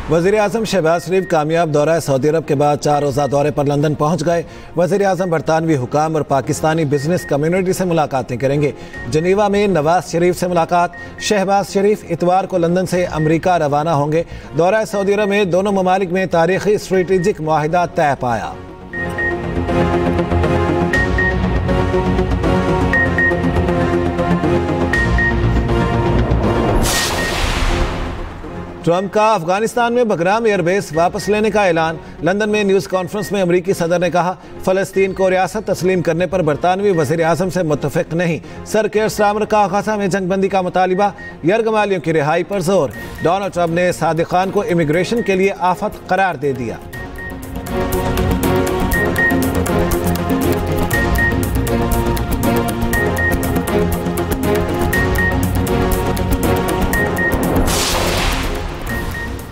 वज़ीर आज़म शहबाज शरीफ कामयाब दौरा सऊदी अरब के बाद 4 रोज़ा दौरे पर लंदन पहुंच गए। वज़ीर आज़म बरतानवी हुकाम और पाकिस्तानी बिजनेस कम्युनिटी से मुलाकातें करेंगे। जनीवा में नवाज शरीफ से मुलाकात। शहबाज शरीफ इतवार को लंदन से अमरीका रवाना होंगे। दौरा सऊदी अरब में दोनों ममालिक में तारीखी स्ट्रेटेजिक मुआहिदा तय पाया। ट्रंप का अफगानिस्तान में बगराम एयरबेस वापस लेने का ऐलान। लंदन में न्यूज़ कॉन्फ्रेंस में अमरीकी सदर ने कहा, फ़लस्तीन को रियासत तस्लीम करने पर बरतानवी वज़ीर आज़म से मुत्तफ़िक नहीं। सर केयर स्टारमर का गाज़ा में जंगबंदी का मुतालिबा। यरगमालियों की रिहाई पर जोर। डोनाल्ड ट्रंप ने सादिक खान को इमिग्रेशन के लिए आफत करार दे दिया।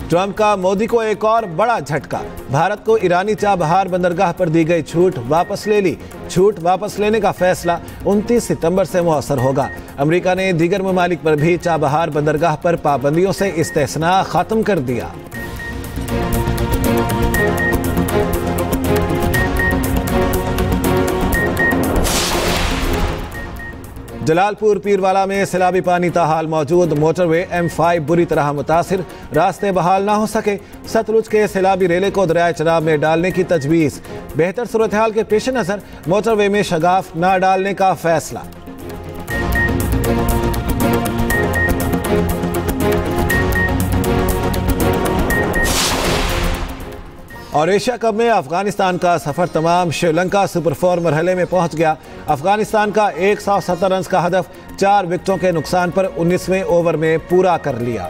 ट्रंप का मोदी को एक और बड़ा झटका। भारत को ईरानी चाबहार बंदरगाह पर दी गई छूट वापस ले ली। छूट वापस लेने का फैसला 29 सितंबर से मुअस्सर होगा। अमेरिका ने दीगर ममालिक पर भी चाबहार बंदरगाह पर पाबंदियों से इस्तेस्ना खत्म कर दिया। जलालपुर पीरवाला में सैलाबी पानी ताहाल मौजूद। मोटरवे M5 बुरी तरह मुतासिर। रास्ते बहाल ना हो सके। सतलुज के सैलाबी रेले को दरियाए चनाब में डालने की तजवीज़। बेहतर सूरत हाल के पेश नज़र मोटरवे में शगाफ ना डालने का फैसला। और एशिया कप में अफगानिस्तान का सफर तमाम। श्रीलंका सुपर 4 मरहले में पहुंच गया। अफगानिस्तान का 170 रन का हदफ 4 विकेटों के नुकसान पर 19वें ओवर में पूरा कर लिया।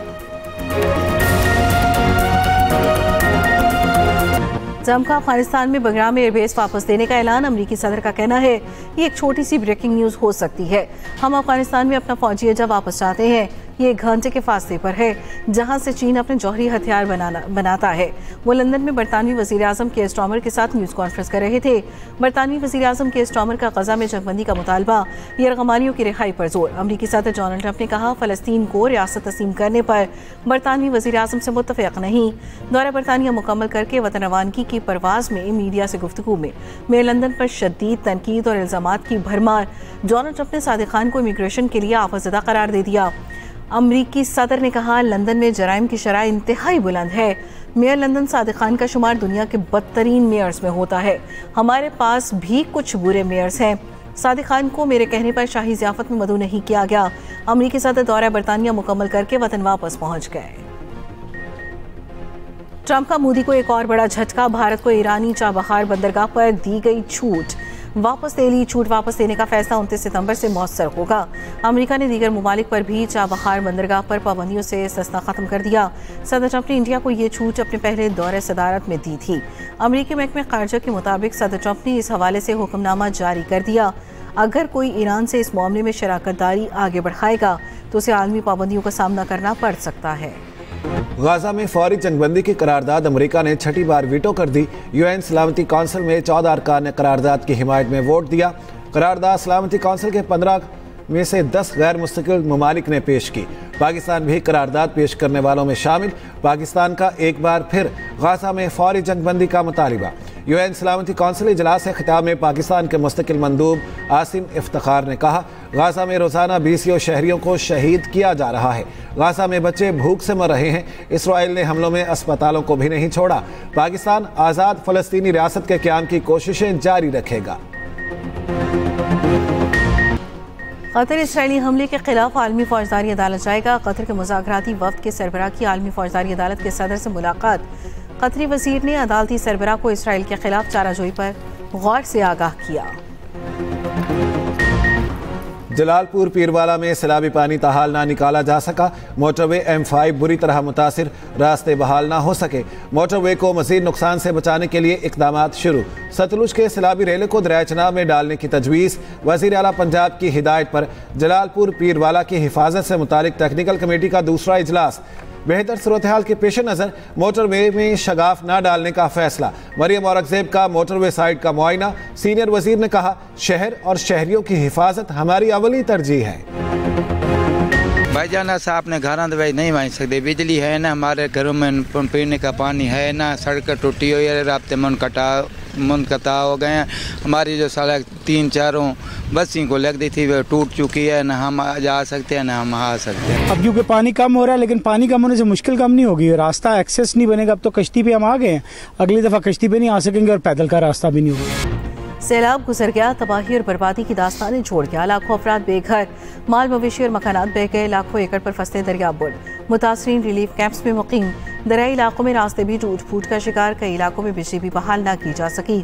ट्रंप का अफगानिस्तान में बगराम एयरबेस वापस देने का ऐलान। अमरीकी सदर का कहना है ये एक छोटी सी ब्रेकिंग न्यूज हो सकती है। हम अफगानिस्तान में अपना फौजी अड्डा वापस चाहते हैं। ये 1 घंटे के फासले पर है जहां से चीन अपने जौहरी हथियार बनाता है। वो लंदन में बरतानवी वज़ीर आज़म केयर स्टारमर के साथ न्यूज़ कॉन्फ्रेंस कर रहे थे। बरतानवी वज़ीर आज़म केयर स्टारमर का गजा में जंगबंदी का मुतालबा। यरगमालियों की रिहाई पर जोर। अमरीकी सदर डोनाल्ड ट्रंप ने कहा, फ़लस्तीन को रियासत तस्लीम करने पर बरतानवी वज़ीर आज़म से मुत्तफ़िक़ नहीं। दौरा बरतानिया मुकम्मल करके वतन रवानगी की परवाज़ में मीडिया से गुफ्तगू में लंदन पर शदीद तनकीद और इल्ज़ामात की भरमार। डोनाल्ड ट्रंप ने सादिक खान को इमिग्रेशन के लिए आफतज़दा करार दे दिया। अमरीकी सदर ने कहा, लंदन में जराइम की शरह इंतहाई बुलंद है। मेयर लंदन सादिक खान का शुमार दुनिया के बदतरीन मेयर्स में होता है। हमारे पास भी कुछ बुरे मेयर्स हैं। सादिक खान को मेरे कहने पर शाही ज़ियाफत में मदऊ नहीं किया गया। अमरीकी सदर दौरा बरतानिया मुकम्मल करके वतन वापस पहुंच गए। ट्रंप का मोदी को एक और बड़ा झटका। भारत को ईरानी चाबहार बंदरगाह पर दी गई छूट वापस ले ली। छूट वापस लेने का फैसला 29 सितंबर से मुअस्सर होगा। अमेरिका ने दीगर ममालिक पर भी चाबहार बंदरगाह पर पाबंदियों से इस्तेस्ना खत्म कर दिया। सदर ट्रंप ने इंडिया को ये छूट अपने पहले दौरे सदारत में दी थी। अमेरिकी महकमे खारजा के मुताबिक सदर ट्रंप ने इस हवाले से हुक्मनामा जारी कर दिया। अगर कोई ईरान से इस मामले में शराकतदारी आगे बढ़ाएगा तो उसे आलमी पाबंदियों का सामना करना पड़ सकता है। गाजा में फौरी जंगबंदी की करारदाद अमेरिका ने 6ठी बार वीटो कर दी। यूएन सलामती कौंसिल में 14 अरकान ने करारदाद की हिमायत में वोट दिया। करारदाद सलामती कौंसिल के 15 में से 10 गैर मुस्तकिल ममालिक ने पेश की। पाकिस्तान भी करारदाद पेश करने वालों में शामिल। पाकिस्तान का एक बार फिर गाजा में फौरी जंगबंदी का मुतालिबा। यूएन सलामती कौंसिल इजलास से खिताब में पाकिस्तान के मुस्तकिल मंदूब आसिम इफ्तिखार ने कहा, गाजा में रोज़ाना 20 शहरियों को शहीद किया जा रहा है। गाजा में बच्चे भूख से मर रहे हैं। इसराइल ने हमलों में अस्पतालों को भी नहीं छोड़ा। पाकिस्तान आज़ाद फ़लस्तीनी रियासत के क़याम की कोशिशें जारी रखेगा। कतर इसराइली हमले के खिलाफ आलमी फौजदारी अदालत जाएगा। कतर के मुज़ाकराती वफ्द के सरबराह की आलमी फौजदारी अदालत के सदर से मुलाकात। कतरी वज़ीर ने अदालती सरबराह को इसराइल के खिलाफ चाराजोई पर गौर से आगाह किया। जलालपुर पीरवाला में सैलाबी पानी ताहाल ना निकाला जा सका। मोटरवे M5 बुरी तरह मुतासिर। रास्ते बहाल ना हो सके। मोटरवे को मज़ीद नुकसान से बचाने के लिए इक़दामात शुरू। सतलुज के सैलाबी रेले को दरियाए चनाब में डालने की तजवीज़। वज़ीर आला पंजाब की हिदायत पर जलालपुर पीरवाला की हिफाजत से मुतालिक टेक्निकल कमेटी का दूसरा इजलास। बेहतर सूरत हाल के पेश नज़र मोटरवे में शगाफ न डालने का फैसला। मरियम औरंगजेब का मोटरवे साइट का मुआयना। सीनियर वजीर ने कहा, शहर और शहरियों की हिफाजत हमारी अवली तरजीह है। भाईजान ऐसा अपने घर दवाई नहीं मान सकते। बिजली है ना, हमारे घरों में पीने का पानी है ना, सड़क टूटी हुई है, रास्ते मुनक़ता हो गए हैं। हमारी जो सड़क 3-4 बस्सी को लग दी थी वो टूट चुकी है, ना हम जा सकते हैं ना हम आ सकते हैं। अब क्योंकि पानी कम हो रहा है, लेकिन पानी कम होने से मुश्किल कम नहीं होगी, रास्ता एक्सेस नहीं बनेगा। अब तो कश्ती पे हम आ गए हैं, अगली दफ़ा कश्ती पे नहीं आ सकेंगे और पैदल का रास्ता भी नहीं होगा। सैलाब गुजर गया, तबाही और बर्बादी की दास्तानें छोड़ गया। लाखों अफराद बेघर, माल मवेशी और मकानात बह गए। लाखों एकड़ पर फसले दरियाबुर। मुतासरीन रिलीफ कैंप्स में मुकीम। दरियाई इलाकों में रास्ते भी टूट फूट का शिकार। कई इलाकों में बिजली भी बहाल न की जा सकी।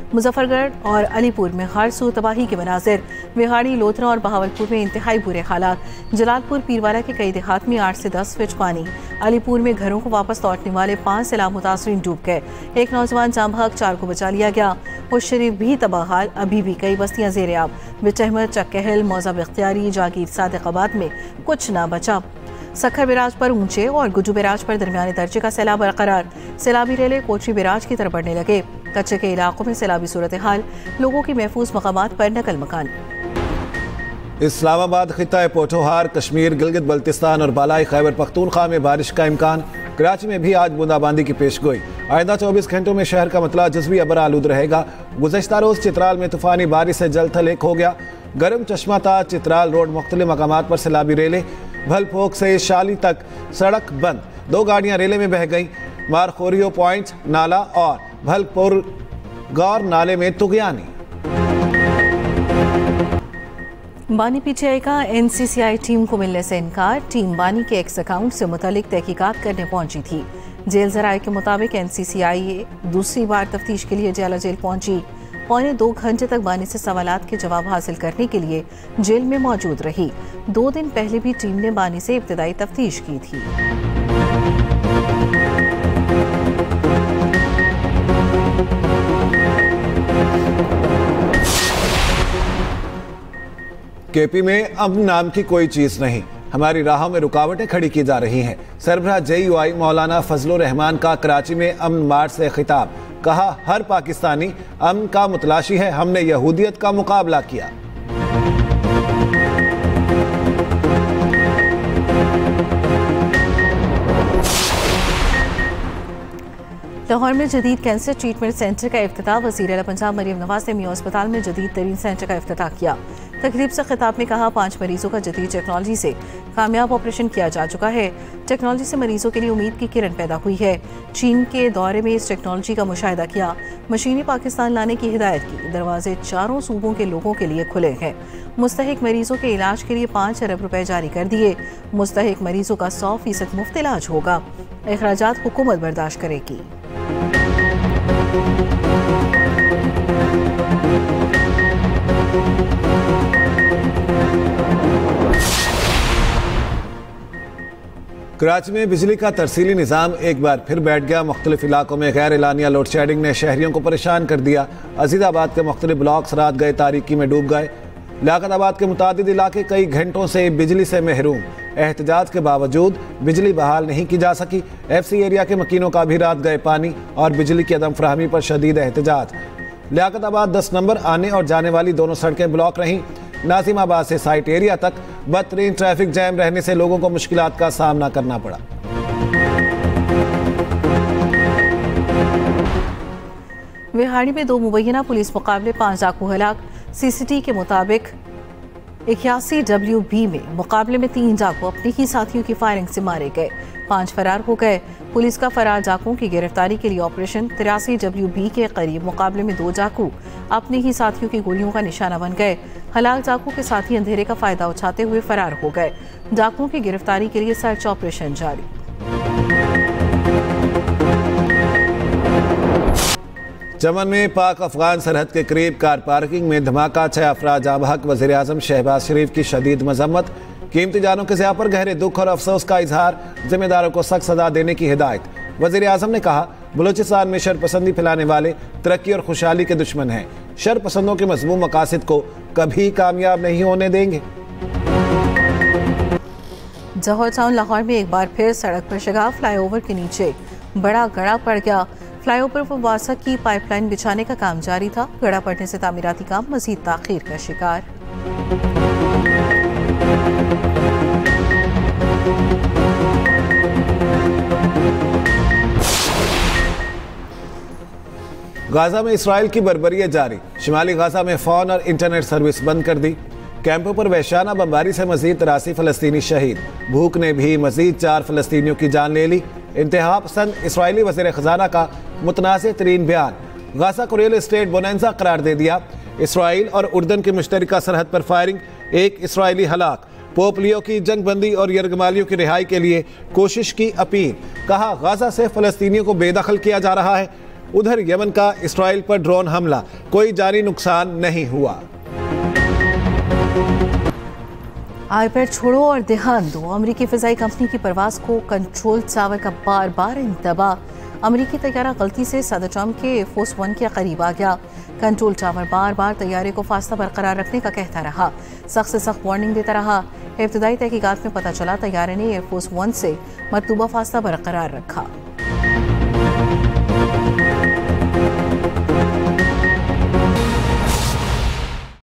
मुजफ्फरगढ़ और अलीपुर में हर सू तबाही के मनाजिर। बिहाड़ी, लोथरा और बहावलपुर में इंतहाई बुरे हालात। जलालपुर, पीरवाला के कई देहात में 8 से 10 फीट पानी। अलीपुर में घरों को वापस लौटने वाले 5 सैलाब मुतासरीन डूब गए। एक नौजवान जाम भाग, 4 को बचा लिया गया। उस शरीफ भी तबाहाल, अभी भी कई बस्तियां जेर आब। बिच अहमद, चक्केहल, मौजा बख्तियारी, जागीर, सादिकाबाद में कुछ ना बचा। सखर बिराज पर ऊंचे और गुजू बिराज पर दरमियाने दर्जे का सैलाब बरकरार। सैलाबी रेले कोचरी बिराज की तरफ बढ़ने लगे। कच्चे के इलाकों में सैलाबी सूरत हाल, लोगों की महफूज मकामात पर नकल मकान। इस्लामाबाद, खिता पोठोहार, कश्मीर, गिलगित बल्तिस्तान और बालाई खैबर पख्तूनख्वा में बारिश का इम्कान। कराची में भी आज बूंदाबांदी की पेशगोई। आइंदा 24 घंटों में शहर का मतला जुज़वी अबर आलूद रहेगा। गुज़श्ता रोज़ चित्राल में तूफानी बारिश से जल थल एक हो गया। गर्म चश्मा ताज, चित्राल रोड मुख्तलिफ मकामात पर सैलाबी रेले। भलफोक से शाली तक सड़क बंद, 2 गाड़ियां रेले में बह गईं। मारखोरियो पॉइंट नाला और भलपुर गौर नाले में तुगयानी। बानी पीटीआई का एनसीसीआई टीम को मिलने से इनकार। टीम बानी के एक्स अकाउंट से मुतालिक तहकीकात करने पहुंची थी। जेल जराये के मुताबिक एनसीसीआई दूसरी बार तफ्तीश के लिए जिला जेल पहुंची। 1.25 घंटे तक बानी से सवालात के जवाब हासिल करने के लिए जेल में मौजूद रही। 2 दिन पहले भी टीम ने बानी से इब्तिदाई तफ्तीश की थी। केपी में अमन नाम की कोई चीज नहीं, हमारी राहों में रुकावटें खड़ी की जा रही हैं। सरबराह JUI मौलाना फजलुर रहमान का कराची में अमन मार्च से खिताब। कहा, हर पाकिस्तानी अमन का मुतलाशी है, हमने यहूदियत का मुकाबला किया। लाहौर में जदीद कैंसर ट्रीटमेंट सेंटर का इफ्तिताह। वज़ीर आला पंजाब मरियम नवाज ने मियां अस्पताल में जदीद तरीन सेंटर का इफ्तिताह किया। तकरीब से खिताब में कहा, 5 मरीजों का जदीद टेक्नोलॉजी से कामयाब ऑपरेशन किया जा चुका है। टेक्नोलॉजी से मरीजों के लिए उम्मीद की किरण पैदा हुई है। चीन के दौरे में इस टेक्नोलॉजी का मुशाहिदा किया। मशीनें पाकिस्तान लाने की हिदायत की। दरवाजे 4 सूबों के लोगों के लिए खुले हैं। मुस्तहिक मरीजों के इलाज के लिए 5 अरब रुपए जारी कर दिए। मुस्तहिक मरीजों का 100% मुफ्त इलाज होगा। अखराजात हुकूमत बर्दाश्त करेगी। कराची में बिजली का तरसीली निज़ाम एक बार फिर बैठ गया। मुख्तलिफ इलाकों में गैर एलानिया लोड शेडिंग ने शहरियों को परेशान कर दिया। अजीदाबाद के मुख्तलिफ ब्लॉक्स रात गए तारीकी में डूब गए। लियाकताबाद के मुतादिद इलाके कई घंटों से बिजली से महरूम। एहतजाज के बावजूद बिजली बहाल नहीं की जा सकी। FC एरिया के मकीनों का भी रात गए पानी और बिजली की अदम फराहमी पर शदीद एहतजाज। लियाकताबाद 10 नंबर आने और जाने वाली दोनों सड़कें ब्लॉक रहीं। नाजिमाबाद से साइट एरिया तक बदतरीन ट्रैफिक जैम रहने से लोगों को मुश्किलात का सामना करना पड़ा। विहाड़ी में 2 मुबैना पुलिस मुकाबले, 5 डाकू हलाक। CCT के मुताबिक 81 WB में मुकाबले में 3 डाकू अपने ही साथियों की फायरिंग से मारे गए। 5 फरार हो गए। पुलिस का फरार डाकुओं की गिरफ्तारी के लिए ऑपरेशन। 83 WB के करीब मुकाबले में 2 डाकू अपने ही साथियों की गोलियों का निशाना बन गए। हलाक डाकू के साथी अंधेरे का फायदा उठाते हुए फरार हो गए। डाकुओं की गिरफ्तारी के लिए सर्च ऑपरेशन जारी। चमन में पाक अफगान सरहद के करीब कार पार्किंग में धमाका, 6 अफराद जाँ बहक। वज़ीर आज़म शहबाज शरीफ की शदीद मजम्मत। कीमती जानों के ज़िया पर गहरे दुख और अफसोस का इजहार। जिम्मेदारों को सख्त सजा देने की हिदायत। वज़ीर आज़म ने कहा, बलूचिस्तान में शरपसंदी फैलाने वाले तरक्की और खुशहाली के दुश्मन हैं। शरपसंदों के मज़मूम मकासद को कभी कामयाब नहीं होने देंगे। जौहर टाउन लाहौर में एक बार फिर सड़क पर शगाफ फ्लाईओवर के नीचे बड़ा गड़ा पड़ गया। फ्लाईओवर पर वासा की पाइपलाइन बिछाने का काम जारी था। गड़ा पड़ने से तामीराती काम मजीद ताखीर का शिकार। गाजा में इसराइल की बर्बरियत जारी। शिमाली गाजा में फोन और इंटरनेट सर्विस बंद कर दी। कैंपों पर वहशाना बमबारी से मजीद 83 फलस्तीनी शहीद। भूख ने भी मजीद 4 फलस्तीनियों की जान ले ली। इंतहा पसंद इसराइली वज़ीर ख़जाना का मुतनाज़ तरीन बयान। गाजा को रियल एस्टेट बोनेंजा करार दे दिया। इसराइल और उर्दन की मुश्तरका सरहद पर फायरिंग, 1 इसराइली हलाक। पोप लियो की जंगबंदी और यरगमालियों की रिहाई के लिए कोशिश की अपील। कहा गाजा से फलस्तीनियों को बेदखल किया जा रहा है। उधर यमन का इसराइल पर ड्रोन हमला, कोई जानी नुकसान नहीं हुआ। आईपैड छोड़ो और ध्यान दो। अमेरिकी फिजाई कंपनी की परवाज को कंट्रोल टावर का बार बार इंतबाह। अमेरिकी तैयारा गलती से सदर ट्रंप के एयरफोर्स 1 के करीब आ गया। कंट्रोल टावर बार बार तैयारे को फासला बरकरार रखने का कहता रहा, सख्त से सख्त वार्निंग देता रहा। इब्तदाई तहकीकात में पता चला तैयारे ने एयरफोर्स 1 से मतलूबा फासला बरकरार रखा।